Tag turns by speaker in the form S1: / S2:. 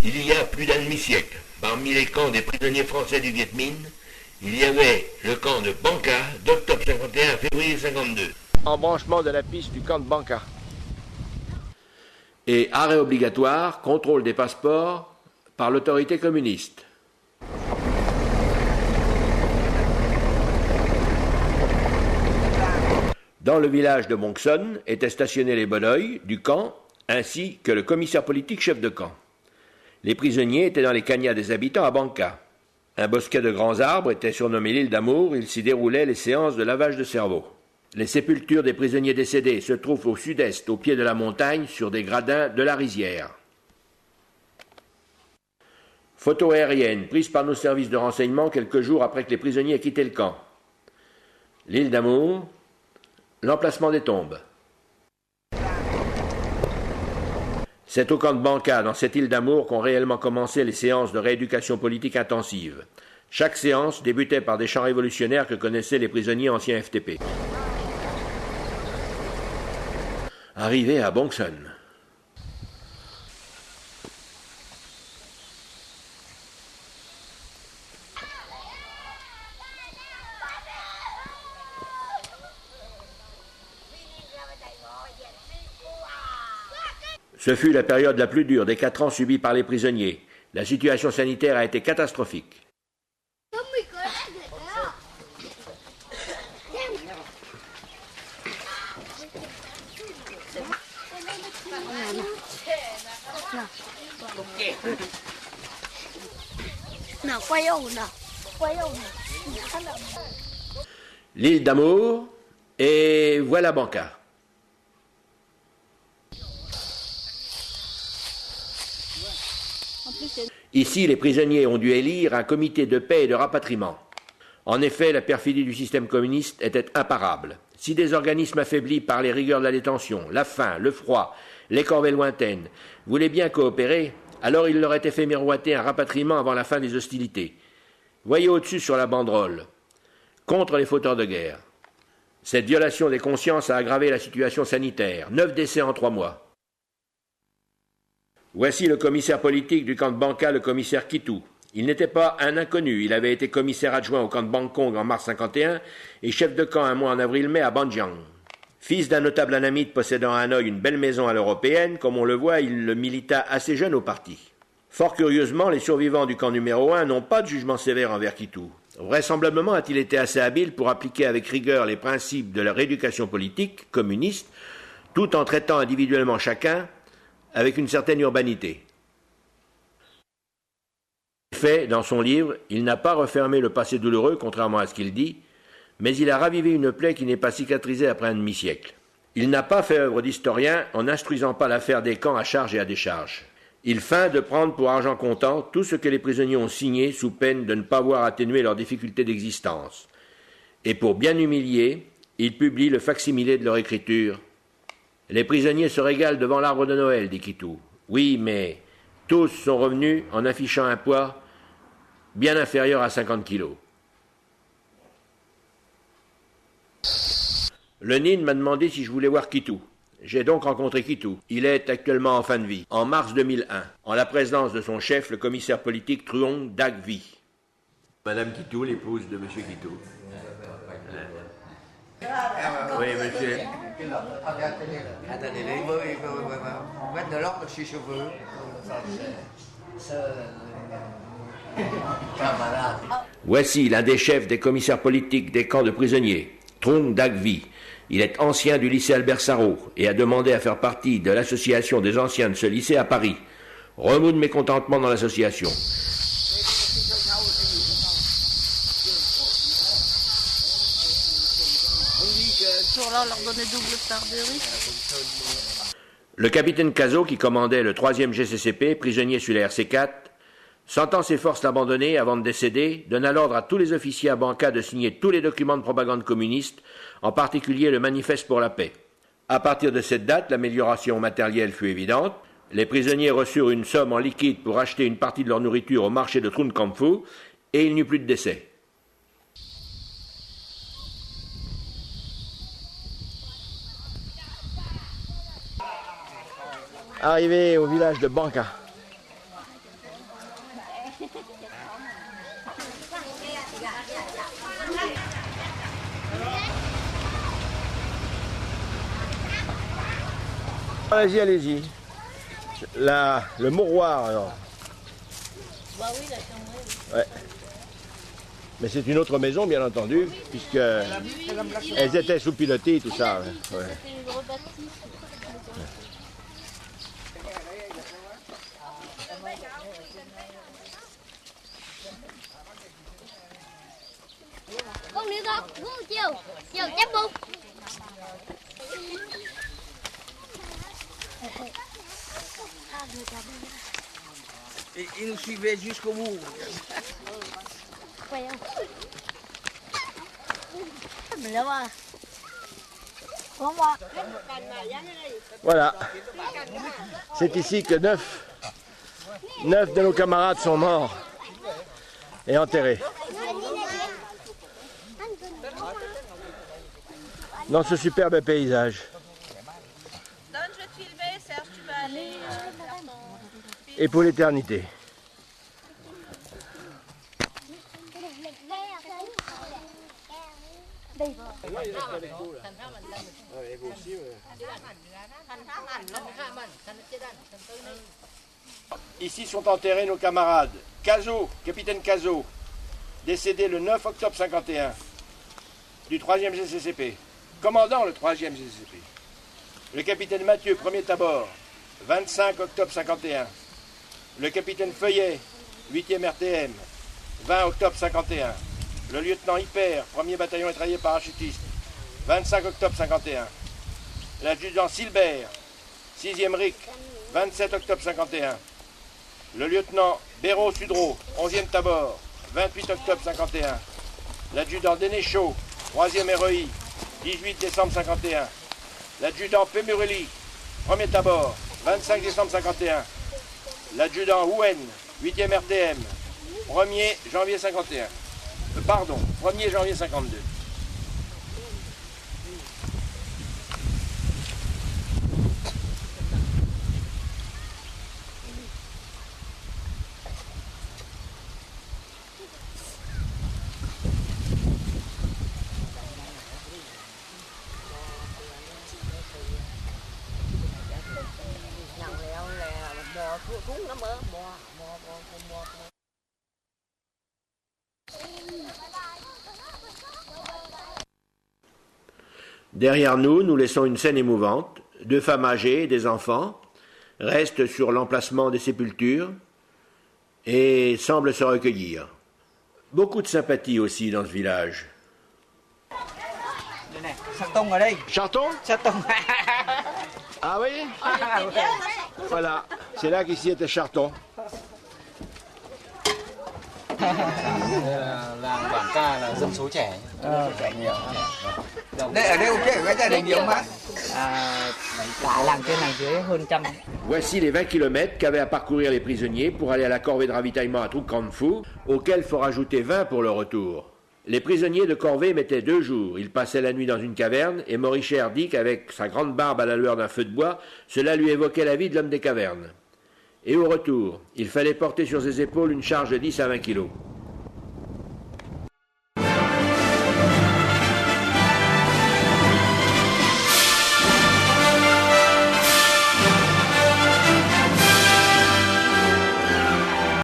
S1: Il y a plus d'un demi-siècle, parmi les camps des prisonniers français du Viet Minh, il y avait le camp de Banca d'octobre 51 à février 52.
S2: Embranchement de la piste du camp de Banca.
S3: Et arrêt obligatoire, contrôle des passeports par l'autorité communiste. Dans le village de Bongson étaient stationnés les bonhommes du camp ainsi que le commissaire politique chef de camp. Les prisonniers étaient dans les cagnards des habitants à Banca. Un bosquet de grands arbres était surnommé l'île d'Amour, il s'y déroulaient les séances de lavage de cerveau. Les sépultures des prisonniers décédés se trouvent au sud-est, au pied de la montagne, sur des gradins de la rizière. Photo aérienne prise par nos services de renseignement quelques jours après que les prisonniers aient quitté le camp. L'île d'Amour, l'emplacement des tombes. C'est au camp de Banca, dans cette île d'Amour, qu'ont réellement commencé les séances de rééducation politique intensive. Chaque séance débutait par des chants révolutionnaires que connaissaient les prisonniers anciens FTP. Arrivé à Bongson. Ce fut la période la plus dure des 4 ans subis par les prisonniers. La situation sanitaire a été catastrophique. L'île d'Amour et voilà Banca. Ici, les prisonniers ont dû élire un comité de paix et de rapatriement. En effet, la perfidie du système communiste était imparable. Si des organismes affaiblis par les rigueurs de la détention, la faim, le froid, les corvées lointaines, voulaient bien coopérer, alors il leur était fait miroiter un rapatriement avant la fin des hostilités. Voyez au-dessus sur la banderole. Contre les fauteurs de guerre. Cette violation des consciences a aggravé la situation sanitaire. 9 décès en 3 mois. Voici le commissaire politique du camp de Banca, le commissaire Kitou. Il n'était pas un inconnu, il avait été commissaire adjoint au camp de Bangkong en mars 51 et chef de camp un mois en avril-mai à Banjiang. Fils d'un notable anamite possédant à Hanoï une belle maison à l'européenne, comme on le voit, il le milita assez jeune au parti. Fort curieusement, les survivants du camp numéro 1 n'ont pas de jugement sévère envers Kitou. Vraisemblablement a-t-il été assez habile pour appliquer avec rigueur les principes de la rééducation politique communiste, tout en traitant individuellement chacun avec une certaine urbanité. En fait, dans son livre, il n'a pas refermé le passé douloureux, contrairement à ce qu'il dit, mais il a ravivé une plaie qui n'est pas cicatrisée après un demi-siècle. Il n'a pas fait œuvre d'historien en n'instruisant pas l'affaire des camps à charge et à décharge. Il feint de prendre pour argent comptant tout ce que les prisonniers ont signé sous peine de ne pas voir atténuer leurs difficultés d'existence. Et pour bien humilier, il publie le facsimilé de leur écriture. Les prisonniers se régalent devant l'arbre de Noël, dit Kitou. Oui, mais tous sont revenus en affichant un poids bien inférieur à 50 kilos. Le NIN m'a demandé si je voulais voir Kitou. J'ai donc rencontré Kitou. Il est actuellement en fin de vie, en mars 2001, en la présence de son chef, le commissaire politique Truong Dagvi. Madame Kitou, l'épouse de Monsieur Kitou. Oui, monsieur.
S4: Mettre de l'or dans ses cheveux.
S3: Voici l'un des chefs des commissaires politiques des camps de prisonniers, Truong Dagvi. Il est ancien du lycée Albert Sarraut et a demandé à faire partie de l'association des anciens de ce lycée à Paris. Remous de mécontentement dans l'association. Le capitaine Cazot, qui commandait le 3e GCCP, prisonnier sur la RC4, sentant ses forces l'abandonner avant de décéder, donna l'ordre à tous les officiers à Banca de signer tous les documents de propagande communiste, en particulier le manifeste pour la paix. À partir de cette date, l'amélioration matérielle fut évidente. Les prisonniers reçurent une somme en liquide pour acheter une partie de leur nourriture au marché de Trun Kampfu, et il n'y eut plus de décès.
S2: Arrivé au village de Banca.
S3: Allez-y, allez-y. Le mouroir, alors.
S5: Bah oui, la chambre.
S3: Ouais. Mais c'est une autre maison, bien entendu, puisque elles étaient sous pilotis, tout ça. Ouais.
S5: C'était une rebâtisse.
S6: Con đi con, chiều, chiều chép bụng.
S4: Il nous suivait jusqu'au bout.
S6: Quay không? Mình đâu à? Không à?
S3: Voilà. C'est ici que 9 de nos camarades sont morts et enterrés. Dans ce superbe paysage.
S5: Donne, je vais te filmer, Serge, tu vas aller faire ton...
S3: Et pour l'éternité. Ici sont enterrés nos camarades. Cazot, capitaine Cazot, décédé le 9 octobre 51, du 3e GCCP. Commandant le 3e GCCP. Le capitaine Mathieu, premier tabord, 25 octobre 51. Le capitaine Feuillet, 8e RTM, 20 octobre 51. Le lieutenant Hyper, 1er bataillon étraillé parachutiste, 25 octobre 51. L'adjudant Silbert, 6e RIC, 27 octobre 51. Le lieutenant Béraud-Sudreau, 11e tabord, 28 octobre 51. L'adjudant Dénéchaud, 3e REI, 18 décembre 51. L'adjudant Pémurelli, 1er tabord, 25 décembre 51. L'adjudant Houen, 8e RTM, 1er janvier 51. Pardon, 1er janvier 52. Derrière nous, nous laissons une scène émouvante. 2 femmes âgées et des enfants restent sur l'emplacement des sépultures et semblent se recueillir. Beaucoup de sympathie aussi dans ce village.
S4: Sarton ở đây.
S3: Charton?
S4: Sarton.
S3: Ah oui? Voilà, c'est là qu'ici était Charton.
S7: Làng Bản Ca là dân số trẻ.
S4: Trẻ nhiều. Đây ở đây ok, cái gia đình nhiều mà.
S7: Cả làng trên làng dưới hơn trăm.
S3: Voici les 20 km qu'avaient à parcourir les prisonniers pour aller à la corvée de ravitaillement à Troukanfou, auquel faut rajouter 20 pour le retour. Les prisonniers de corvée mettaient 2 jours. Ils passaient la nuit dans une caverne et Moricher dit qu'avec sa grande barbe à la lueur d'un feu de bois, cela lui évoquait la vie de l'homme des cavernes. Et au retour, il fallait porter sur ses épaules une charge de 10 à 20 kilos.